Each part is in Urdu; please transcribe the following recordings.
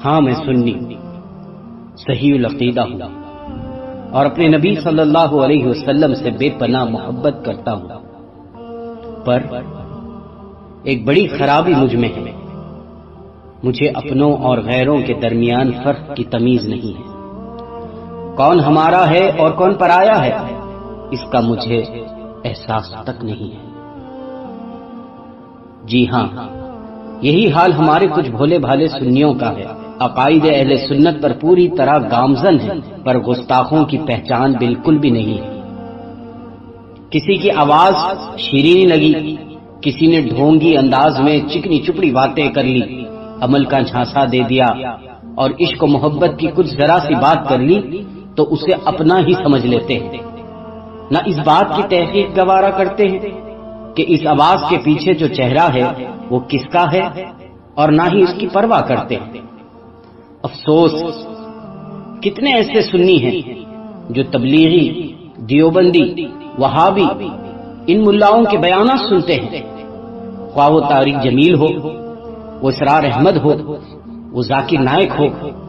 ہاں میں سنی صحیح العقیدہ ہوں اور اپنے نبی صلی اللہ علیہ وسلم سے بے پناہ محبت کرتا ہوں، پر ایک بڑی خرابی مجھ میں ہے، مجھے اپنوں اور غیروں کے درمیان فرق کی تمیز نہیں ہے، کون ہمارا ہے اور کون پرایا ہے اس کا مجھے احساس تک نہیں ہے۔ جی ہاں، یہی حال ہمارے کچھ بھولے بھالے سنیوں کا ہے، عقائد اہل سنت پر پوری طرح گامزن ہے، پر گستاخوں کی پہچان بالکل بھی نہیں ہے۔ کسی کی آواز شیرینی لگی، کسی نے ڈھونگی انداز میں چکنی چپڑی باتیں کر لی، عمل کا جھانسا دے دیا اور عشق و محبت کی کچھ ذرا سی بات کر لی تو اسے اپنا ہی سمجھ لیتے ہیں، نہ اس بات کی تحقیق گوارا کرتے ہیں کہ اس آواز کے پیچھے جو چہرہ ہے وہ کس کا ہے، اور نہ ہی اس کی پرواہ کرتے ہیں۔ افسوس، کتنے ایسے سنی ہیں جو تبلیغی، دیوبندی، وہابی ان ملاؤں کے بیانات سنتے ہیں، خواہ وہ طارق جمیل ہو، وہ اسرار احمد ہو، وہ ذاکر نائک ہو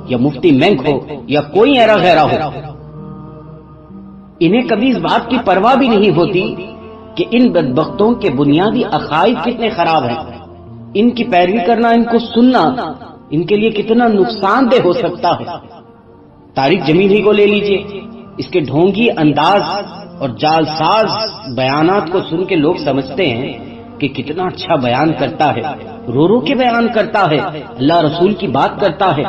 یا مفتی مینک ہو یا کوئی ایرا غیرہ ہو، انہیں کبھی اس بات کی پرواہ بھی نہیں ہوتی کہ ان بدبختوں کے بنیادی عقائد کتنے خراب ہیں، ان کی پیروی کرنا، ان کو سننا ان کے لیے کتنا نقصان دہ ہو سکتا ہے۔ طارق جمیل ہی کو لے لیجئے، اس کے ڈھونگی انداز اور جال ساز بیانات کو سن کے لوگ سمجھتے ہیں کہ کتنا اچھا بیان کرتا ہے، رو رو کے بیان کرتا ہے، اللہ رسول کی بات کرتا ہے۔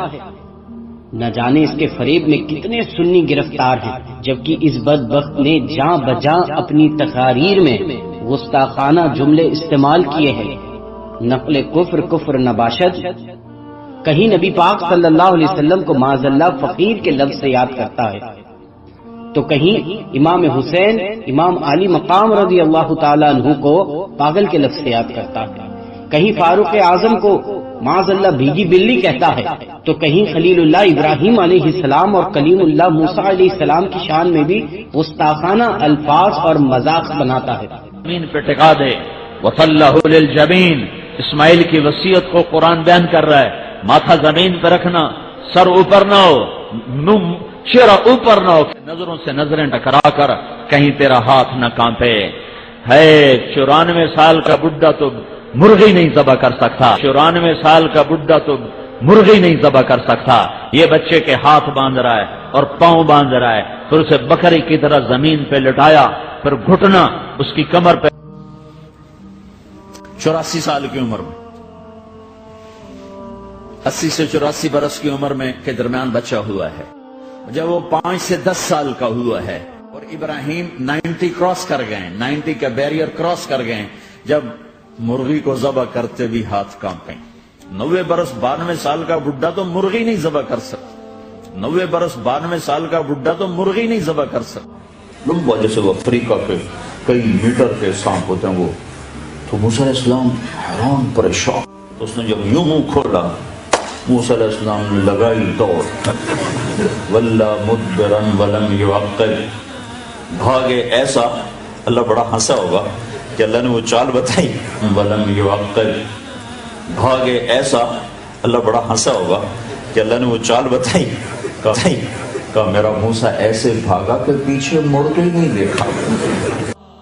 نہ جانے اس کے فریب میں کتنے سنی گرفتار ہیں، جبکہ اس بدبخت نے جاں بجاں اپنی تقاریر میں گستاخانہ جملے استعمال کیے ہیں، نقل کفر نباشد، کہیں نبی پاک صلی اللہ علیہ وسلم کو معاذ اللہ فقیر کے لفظ سے یاد کرتا ہے، تو کہیں امام حسین، امام علی مقام رضی اللہ تعالیٰ عنہ کو پاگل کے لفظ سے یاد کرتا ہے، کہیں فاروق اعظم کو معاذ اللہ بھیگی بلی کہتا ہے، تو کہیں خلیل اللہ ابراہیم علیہ السلام اور کلیم اللہ موسیٰ علیہ السلام کی شان میں بھی گستاخانہ الفاظ اور مذاق بناتا ہے۔ زمین پہ ٹکا دے، وَصَلَّهُ لِلْجَبِينَ، اسماعیل کی وصیت کو قرآن بیان کر رہا ہے، ماتھا زمین پہ رکھنا، سر اوپر نہ ہو، چہرہ اوپر نہ ہو، نظروں سے نظریں ٹکرا کر کہیں تیرا ہاتھ نہ کانپے۔ ہے 94 سال کا بڈھا تو مرغی نہیں ذبح کر سکتا، 94 سال کا بڈھا تو مرغی نہیں ذبح کر سکتا، یہ بچے کے ہاتھ باندھ رہا ہے اور پاؤں باندھ رہا ہے، پھر اسے بکری کی طرح زمین پہ لٹایا، پھر گھٹنا اس کی کمر پہ 84 سال کی عمر میں، 80 سے 84 برس کی عمر میں کے درمیان بچہ ہوا ہے، جب وہ 5 سے 10 سال کا ہوا ہے اور ابراہیم 90 کراس کر گئے، 90 کا بیریئر کراس کر گئے، جب مرغی کو ذبح کرتے بھی ہاتھ کانپیں۔ 90 برس 92 سال کا بڈھا تو مرغی نہیں ذبح کر سکتا، 90 برس 92 سال کا بڈھا تو مرغی نہیں ذبح کر سکتا۔ لمبا جیسے وہ افریقہ کے کئی میٹر کے سانپ ہوتے ہیں وہ، تو موسیٰ علیہ السلام حیران پریشان، تو اس نے جب یوں منہ کھولا، موسیٰ علیہ السلام نے لگائی دوڑ، وَلَّا مُدْبِرًا وَلَمْ يُعَقِّبْ، بھاگے ایسا، اللہ بڑا ہنسا ہوگا کہ اللہ نے وہ چال بتائی، وَلَمْ يُعَقِّبْ، بھاگے ایسا، اللہ بڑا ہنسا ہوگا کہ اللہ نے وہ چال بتائی، کہا میرا موسیٰ ایسے بھاگا کہ پیچھے مڑ کے ہی نہیں دیکھا۔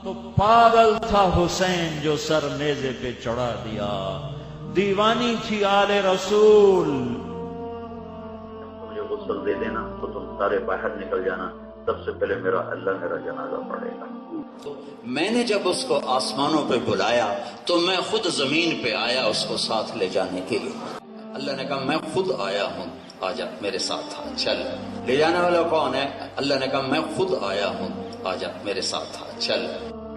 تو پاگل تھا حسین جو سر نیزے پہ چڑھا دیا، دیوانی تھی آل رسول۔ مجھے غسل دے دینا تو تم سارے باہر نکل جانا، سب سے پہلے میرا جنازہ پڑھے گا۔ تو میں نے جب اس کو آسمانوں پہ بلایا تو میں خود زمین پہ آیا اس کو ساتھ لے جانے کے لیے۔ اللہ نے کہا میں خود آیا ہوں، آجا میرے ساتھ آ، چل۔ لے جانے والا کون ہے؟ اللہ نے کہا میں خود آیا ہوں، آجا میرے ساتھ آ، چل۔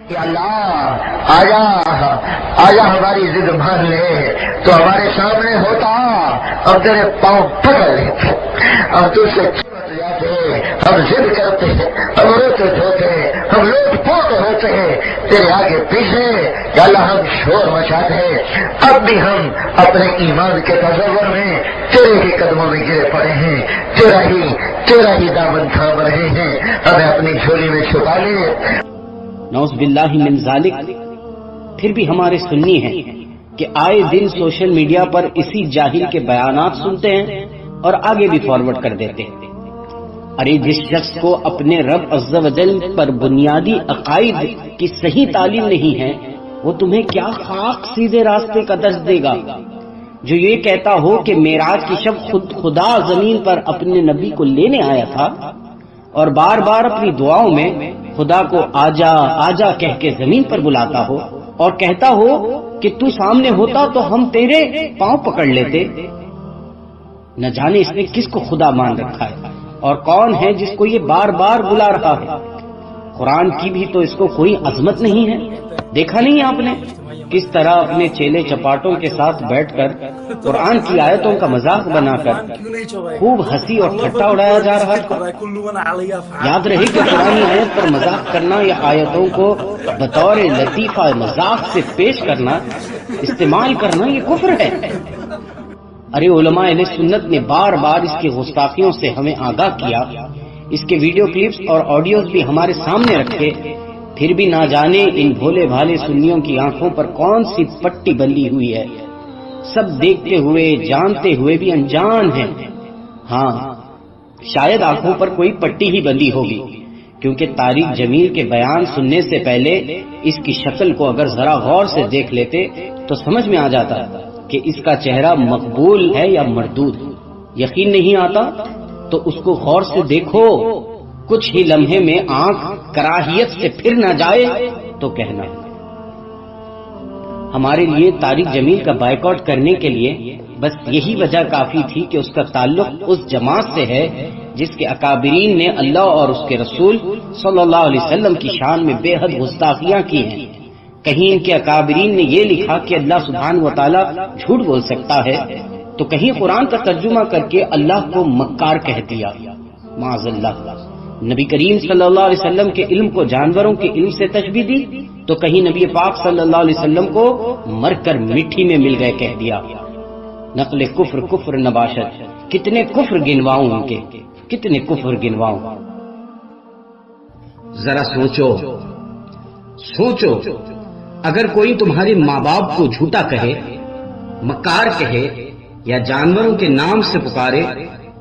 کہ اللہ آجا ہماری ضد مان لے، تو ہمارے سامنے ہوتا اور تیرے پاؤں پکڑ لیتے، اور تو سے چمٹ جاتے، ہم ضد کرتے ہیں، ہم روتے دھوتے، ہم لوٹ پوٹ ہوتے ہیں تیرے آگے پیچھے، یا اللہ ہم شور مچاتے ہیں، اب بھی ہم اپنے ایمان کے تصور میں تیرے ہی قدموں میں گرے پڑے ہیں، تیرا ہی دامن تھام رہے ہیں، ہمیں اپنی جھولی میں چھپا لے۔ نعوذ باللہ من ذالک۔ پھر بھی ہمارے سنی ہیں کہ آئے دن سوشل میڈیا پر اسی جاہل کے بیانات سنتے ہیں اور آگے بھی فارورڈ کر دیتے. ارے جس شخص کو اپنے رب عز و جل پر بنیادی عقائد کی صحیح تعلیم نہیں ہے، وہ تمہیں کیا خاک سیدھے راستے کا درس دے گا؟ جو یہ کہتا ہو کہ معراج کی شب خدا زمین پر اپنے نبی کو لینے آیا تھا اور بار بار اپنی دعاؤں میں خدا کو آجا آجا کہہ کے زمین پر بلاتا ہو اور کہتا ہو کہ تو سامنے ہوتا تو ہم تیرے پاؤں پکڑ لیتے، نہ جانے اس نے کس کو خدا مان رکھا ہے اور کون ہے جس کو یہ بار بار بلا رہا ہے. قرآن کی بھی تو اس کو کوئی عظمت نہیں ہے. دیکھا نہیں آپ نے کس طرح اپنے چیلے چپاٹوں کے ساتھ بیٹھ کر قرآن کی آیتوں کا مذاق بنا کر خوب ہنسی اور ٹھٹا اڑایا جا رہا تھا. یاد رہے کہ قرآن آیت پر مذاق کرنا یا آیتوں کو بطور لطیفہ مذاق سے پیش کرنا، استعمال کرنا، یہ کفر ہے. ارے علماء اہل سنت نے بار بار اس کی گستاخیوں سے ہمیں آگاہ کیا، اس کے ویڈیو کلپس اور آڈیوز بھی ہمارے سامنے رکھے، پھر بھی نہ جانے ان بھولے بھالے سنیوں کی آنکھوں پر کون سی پٹی بندھی ہوئی ہے. سب دیکھتے ہوئے جانتے ہوئے بھی انجان ہیں. ہاں شاید آنکھوں پر کوئی پٹی ہی بندھی ہوگی، کیونکہ طارق جمیل کے بیان سننے سے پہلے اس کی شکل کو اگر ذرا غور سے دیکھ لیتے تو سمجھ میں آ جاتا کہ اس کا چہرہ مقبول ہے یا مردود. یقین نہیں آتا تو اس کو غور سے دیکھو، کچھ ہی لمحے میں آنکھ کراہیت سے پھر نہ جائے تو کہنا. ہمارے لیے طارق جمیل کا بائیکاٹ کرنے کے لیے بس یہی وجہ کافی تھی کہ اس کا تعلق اس جماعت سے ہے جس کے اکابرین نے اللہ اور اس کے رسول صلی اللہ علیہ وسلم کی شان میں بے حد گستاخیاں کی ہیں. کہیں ان کے اکابرین نے یہ لکھا کہ اللہ سبحانہ و تعالیٰ جھوٹ بول سکتا ہے، تو کہیں قرآن کا ترجمہ کر کے اللہ کو مکار کہہ دیا، معاذ اللہ. نبی کریم صلی اللہ علیہ وسلم کے علم کو جانوروں کے علم سے تشبیہ دی، تو کہیں نبی پاک صلی اللہ علیہ وسلم کو مر کر مٹی میں مل گئے کہہ دیا. نقل کفر کفر نباشت. کتنے کفر گنواؤں ان کے، کتنے کفر گنواؤں. ذرا سوچو سوچو، اگر کوئی تمہارے ماں باپ کو جھوٹا کہے، مکار کہے یا جانوروں کے نام سے پکارے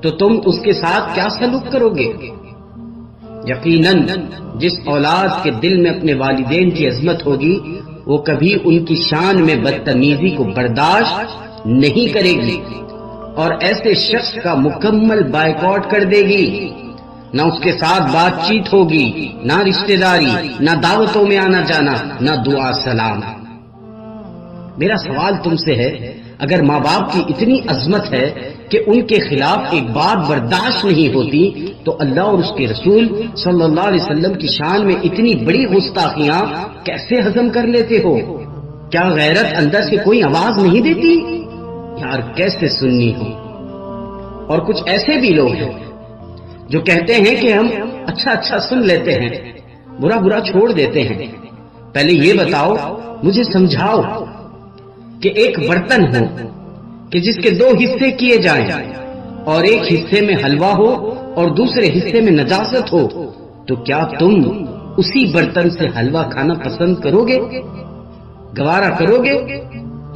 تو تم اس کے ساتھ کیا سلوک کرو گے؟ یقیناً جس اولاد کے دل میں اپنے والدین کی عظمت ہوگی وہ کبھی ان کی شان میں بدتمیزی کو برداشت نہیں کرے گی اور ایسے شخص کا مکمل بائیکاٹ کر دے گی. نہ اس کے ساتھ بات چیت ہوگی، نہ رشتہ داری، نہ دعوتوں میں آنا جانا، نہ دعا سلام. میرا سوال تم سے ہے، اگر ماں باپ کی اتنی عظمت ہے کہ ان کے خلاف ایک بات برداشت نہیں ہوتی تو اللہ اور اس کے رسول صلی اللہ علیہ وسلم کی شان میں اتنی بڑی گستاخیاں کیسے ہضم کر لیتے ہو؟ کیا غیرت اندر سے کوئی آواز نہیں دیتی؟ یار کیسے سننی ہو. اور کچھ ایسے بھی لوگ ہیں جو کہتے ہیں کہ ہم اچھا اچھا سن لیتے ہیں، برا برا چھوڑ دیتے ہیں. پہلے یہ بتاؤ، مجھے سمجھاؤ کہ ایک برتن ہو کہ جس کے دو حصے کیے جائیں اور ایک حصے میں حلوہ ہو اور دوسرے حصے میں نجاست ہو، تو کیا تم اسی برتن سے حلوہ کھانا پسند کرو گے؟ گوارا کرو گے؟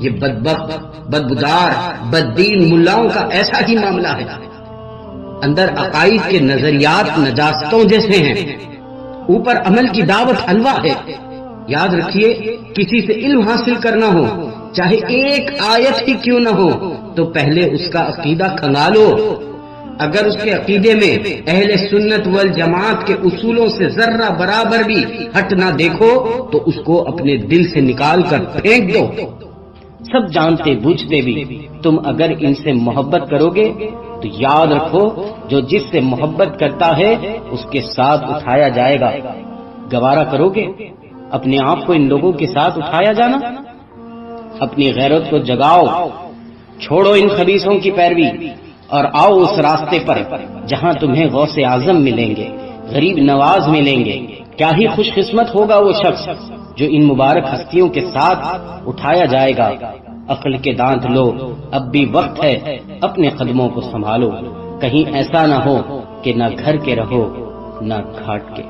یہ بدبخت، بدبودار، بددین ملاؤں کا ایسا ہی معاملہ ہے. اندر عقائد کے نظریات نجاستوں جیسے ہیں، اوپر عمل کی دعوت حلوہ ہے. یاد رکھیے، کسی سے علم حاصل کرنا ہو، چاہے ایک آیت ہی کیوں نہ ہو، تو پہلے اس کا عقیدہ کھنگالو. اگر اس کے عقیدے میں اہل سنت والجماعت کے اصولوں سے ذرہ برابر بھی ہٹ نہ دیکھو تو اس کو اپنے دل سے نکال کر پھینک دو. سب جانتے بوجھتے بھی تم اگر ان سے محبت کرو گے تو یاد رکھو، جو جس سے محبت کرتا ہے اس کے ساتھ اٹھایا جائے گا. گوارا کرو گے اپنے آپ کو ان لوگوں کے ساتھ اٹھایا جانا؟ اپنی غیرت کو جگاؤ، چھوڑو ان خبیثوں کی پیروی اور آؤ اس راستے پر جہاں تمہیں غوث اعظم ملیں گے، غریب نواز ملیں گے. کیا ہی خوش قسمت ہوگا وہ شخص جو ان مبارک ہستیوں کے ساتھ اٹھایا جائے گا. عقل کے دانت لو، اب بھی وقت ہے، اپنے قدموں کو سنبھالو، کہیں ایسا نہ ہو کہ نہ گھر کے رہو نہ گھاٹ کے.